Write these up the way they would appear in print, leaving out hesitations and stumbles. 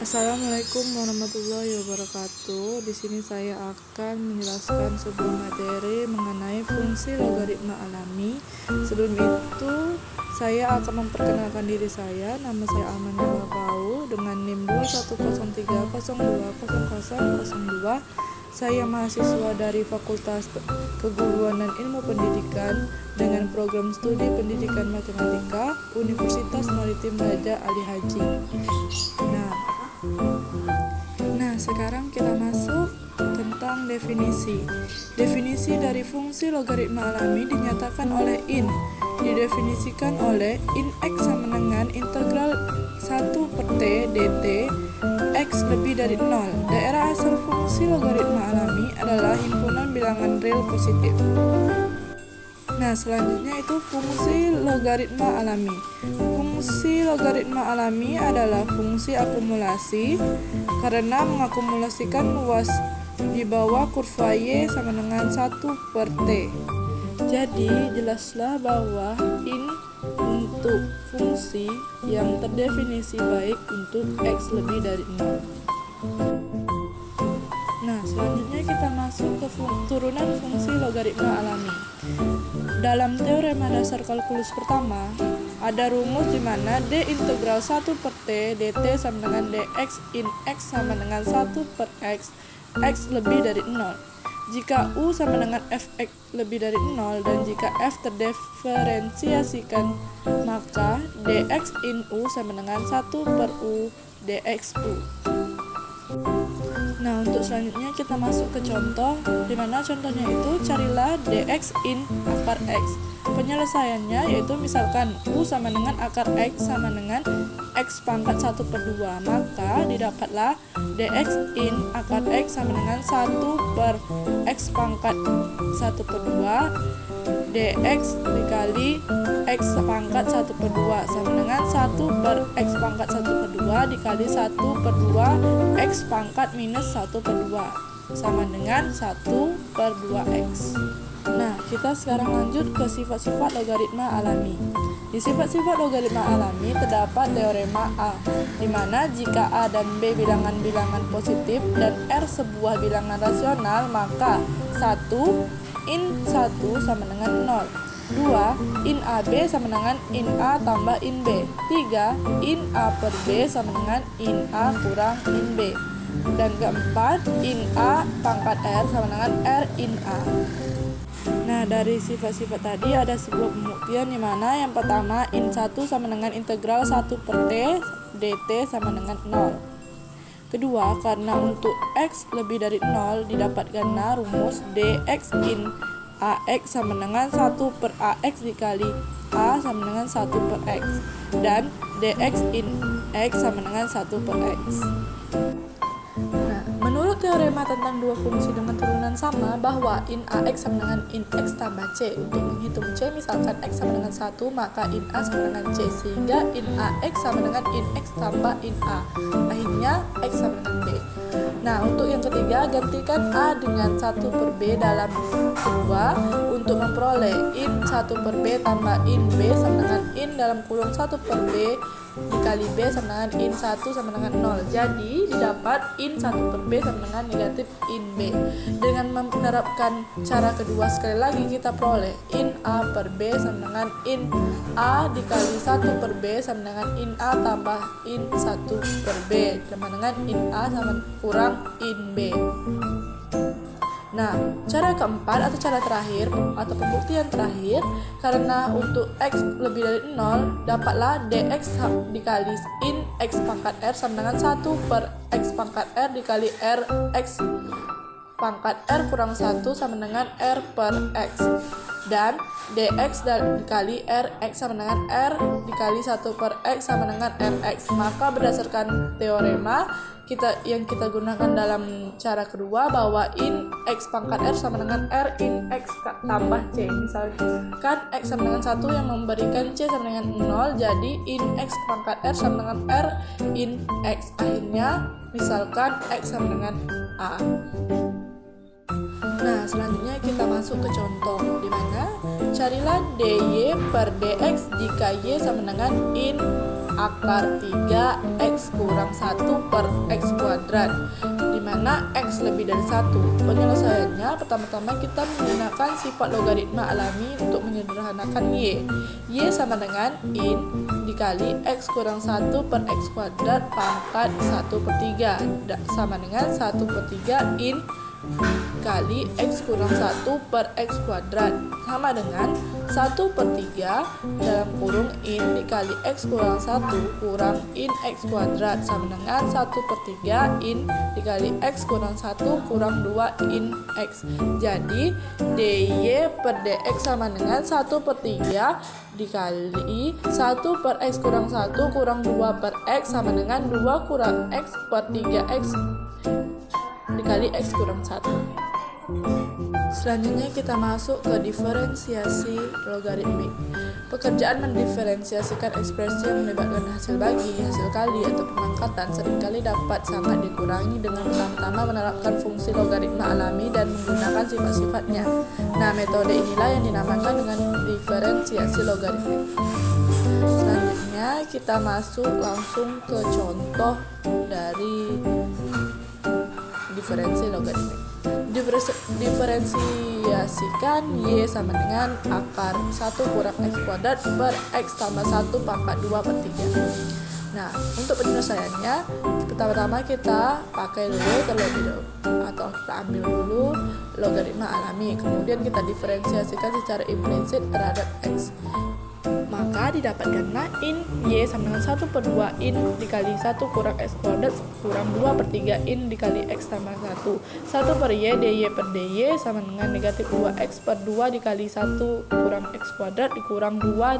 Assalamualaikum warahmatullahi wabarakatuh. Di sini saya akan menjelaskan sebuah materi mengenai fungsi logaritma alami. Sebelum itu, saya akan memperkenalkan diri saya. Nama saya Almania Pau dengan NIM 21030200002. Saya mahasiswa dari Fakultas Keguruan dan Ilmu Pendidikan dengan program studi Pendidikan Matematika Universitas Maritim Raja Ali Haji. Nah, sekarang kita masuk tentang definisi. Definisi dari fungsi logaritma alami dinyatakan oleh in. Didefinisikan oleh in x sama dengan integral 1/t dt x lebih dari 0. Daerah asal fungsi logaritma alami adalah himpunan bilangan real positif. Nah, selanjutnya itu fungsi logaritma alami. Fungsi logaritma alami adalah fungsi akumulasi karena mengakumulasikan luas di bawah kurva y sama dengan 1/t. Jadi, jelaslah bahwa in untuk fungsi yang terdefinisi baik untuk x lebih dari 0. Nah, selanjutnya kita masuk ke turunan fungsi logaritma alami. Dalam teorema dasar kalkulus pertama, ada rumus di mana d integral 1/t dt sama dengan dx in x sama dengan 1/x, x lebih dari 0. Jika u sama dengan fx lebih dari 0 dan jika f terdiferensiasikan, maka dx in u sama dengan 1/u dxu. Nah, untuk selanjutnya kita masuk ke contoh, di mana contohnya itu carilah dx in akar x. Penyelesaiannya yaitu misalkan u sama dengan akar x sama dengan x pangkat 1/2, maka didapatlah dx in akar x sama dengan 1/x pangkat 1/2 dx dikali x pangkat 1/2 sama dengan 1/x pangkat 1/2 dikali 1/2 x pangkat minus 1/2 sama dengan 1/2x. Nah, kita sekarang lanjut ke sifat-sifat logaritma alami. Di sifat-sifat logaritma alami terdapat teorema A, di mana jika A dan B bilangan-bilangan positif dan R sebuah bilangan rasional, maka 1 in 1 sama dengan 0. 2. In AB sama dengan in A tambah in B. 3. In A per B sama dengan in A kurang in B. Dan keempat, in A pangkat R sama dengan R in A. Nah, dari sifat-sifat tadi ada sebuah pembuktian di mana yang pertama in 1 sama dengan integral 1/t dt sama dengan 0. Kedua, karena untuk x lebih dari 0 didapatkanlah rumus dx in ax sama dengan 1/ax dikali a sama dengan 1/x dan dx in x sama dengan 1/x. Nah, menurut teorema tentang dua fungsi dengan turunan sama bahwa in ax sama dengan in x tambah c. Untuk menghitung c, misalkan x sama dengan 1, maka in a sama dengan c, sehingga in ax sama dengan in x tambah in a. Akhirnya x sama dengan b. Nah, untuk yang ketiga, gantikan a dengan 1/b dalam kedua untuk memperoleh in 1/b tambah in b sama dengan in dalam kurung 1/b dikali b sama dengan in 1 sama dengan 0. Jadi didapat in 1/b sama dengan negatif in b. Dengan menerapkan cara kedua, sekali lagi kita peroleh in a per b sama dengan in a dikali 1/b sama dengan in a tambah in 1/b sama dengan in a sama kurang in b. Nah, cara keempat atau cara terakhir atau pembuktian terakhir, karena untuk x lebih dari 0, dapatlah dx dikali in x pangkat r sama dengan 1/x pangkat r dikali r x pangkat r kurang 1 sama dengan r per x. Dan dx dikali rx sama dengan r dikali 1/x sama dengan rx. Maka berdasarkan teorema yang kita gunakan dalam cara kedua bahwa in x pangkat r sama dengan r in x tambah c. Misalkan x sama dengan 1 yang memberikan c sama dengan 0, jadi in x pangkat r sama dengan r in x. Akhirnya misalkan x sama dengan a. Nah, selanjutnya kita masuk ke contoh, di mana carilah dy per dx jika y sama dengan in akar 3x kurang 1 per x kuadrat, di mana x lebih dari 1. Penyelesaiannya, pertama-tama kita menggunakan sifat logaritma alami untuk menyederhanakan y. Y sama dengan in dikali x kurang 1 per x kuadrat pangkat 1/3 sama dengan 1/3 in kali x kurang 1 per x kuadrat sama dengan 1/3 dalam kurung in dikali x kurang 1 kurang in x kuadrat sama dengan 1/3 in dikali x kurang 1 kurang 2 in x. Jadi dy per dx sama dengan 1/3 dikali 1 per x kurang 1 kurang 2 per x sama dengan 2 kurang x per 3x dikali x kurang 1. Selanjutnya kita masuk ke diferensiasi logaritmik. Pekerjaan mendiferensiasikan ekspresi yang melibatkan hasil bagi, hasil kali, atau pemangkatan seringkali dapat sangat dikurangi dengan pertama-tama menerapkan fungsi logaritma alami dan menggunakan sifat-sifatnya. Nah, metode inilah yang dinamakan dengan diferensiasi logaritmik. Selanjutnya kita masuk langsung ke contoh dari diferensi logaritmik. Diferensiasikan y sama dengan akar 1 kurang x kuadrat per x tambah 1 pangkat 2/3. Nah, untuk penyelesaiannya, pertama-tama kita pakai dulu terlebih dahulu, atau kita ambil dulu logaritma alami, kemudian kita diferensiasikan secara implisit terhadap x. Maka didapatkanlah in y sama dengan 1/2 in dikali 1 kurang x kuadrat kurang 2/3 in dikali x tambah 1. 1 per y dy per dy sama dengan negatif 2x per 2 dikali 1 kurang x kuadrat dikurang 2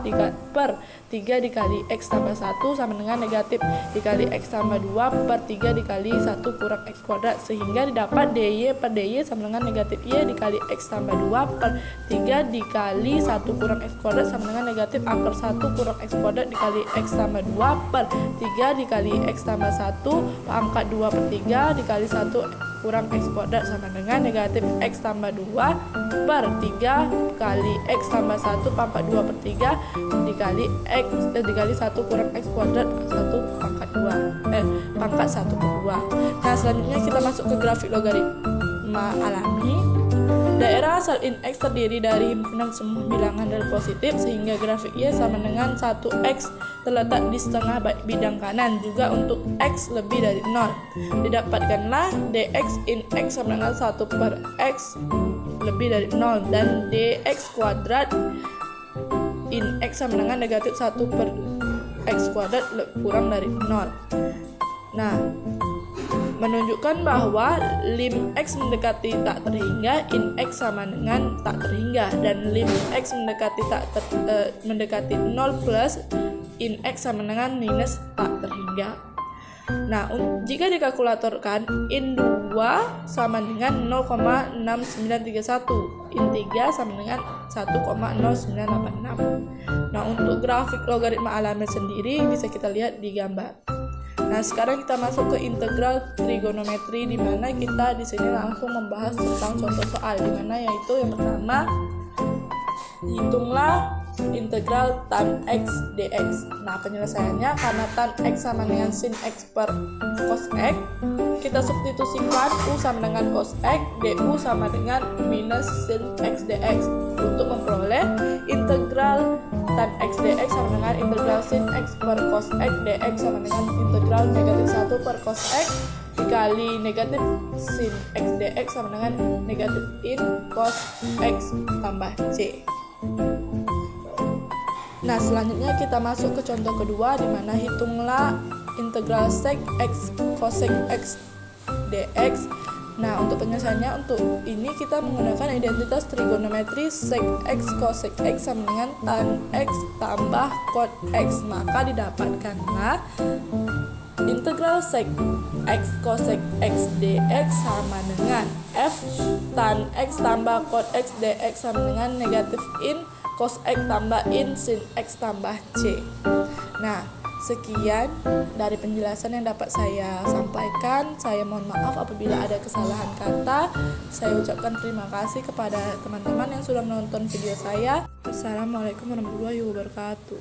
per 3 dikali x tambah 1 sama dengan negatif dikali x tambah 2 per 3 dikali 1 kurang x kuadrat, sehingga didapat dy per dy sama dengan negatif y dikali x tambah 2 per 3 dikali 1 kurang x kuadrat sama dengan negatif akar 1 kurang x kuadrat dikali x tambah 2 per 3 dikali x tambah 1 pangkat 2/3 dikali 1 kurang x kuadrat sama dengan negatif x tambah 2 per 3 kali x tambah 1 pangkat 2/3 dikali x dikali 1 kurang x kuadrat 1 pangkat 2 pangkat 1/2. Nah, selanjutnya kita masuk ke grafik logaritma alami. Daerah asal in x terdiri dari himpunan semua bilangan dari positif, sehingga grafik y sama dengan 1x terletak di setengah bidang kanan. Juga untuk x lebih dari 0, didapatkanlah dx in x sama dengan 1 per x lebih dari 0 dan dx kuadrat in x sama dengan negatif 1 per x kuadrat kurang dari 0. Nah, menunjukkan bahwa lim x mendekati tak terhingga, in x sama dengan tak terhingga, dan lim x mendekati 0 plus in x sama dengan minus tak terhingga. Nah, jika dikalkulatorkan, in 2 sama dengan 0,6931, in 3 sama dengan 1,0986. Nah, untuk grafik logaritma alami sendiri bisa kita lihat di gambar. Nah, sekarang kita masuk ke integral trigonometri, di mana kita di sini langsung membahas tentang contoh soal, di mana yaitu yang pertama, hitunglah integral tan x dx. Nah, penyelesaiannya karena tan x sama dengan sin x per cos x, kita substitusikan u sama dengan cos x, du sama dengan minus sin x dx untuk memperoleh integral tan x dx sama dengan integral sin x per cos x dx sama dengan integral negatif 1 per cos x dikali negatif sin x dx sama dengan negatif in cos x tambah c. Nah, selanjutnya kita masuk ke contoh kedua, di mana hitunglah integral sec x cosec x dx. Nah, untuk penyelesaiannya, untuk ini kita menggunakan identitas trigonometri sec x cosec x sama dengan tan x tambah cot x. Maka didapatkanlah integral sec x cosec x dx sama dengan f tan x tambah cot x dx sama dengan negatif in cos x tambah in sin x tambah c. Nah, sekian dari penjelasan yang dapat saya sampaikan. Saya mohon maaf apabila ada kesalahan kata. Saya ucapkan terima kasih kepada teman-teman yang sudah menonton video saya. Assalamualaikum warahmatullahi wabarakatuh.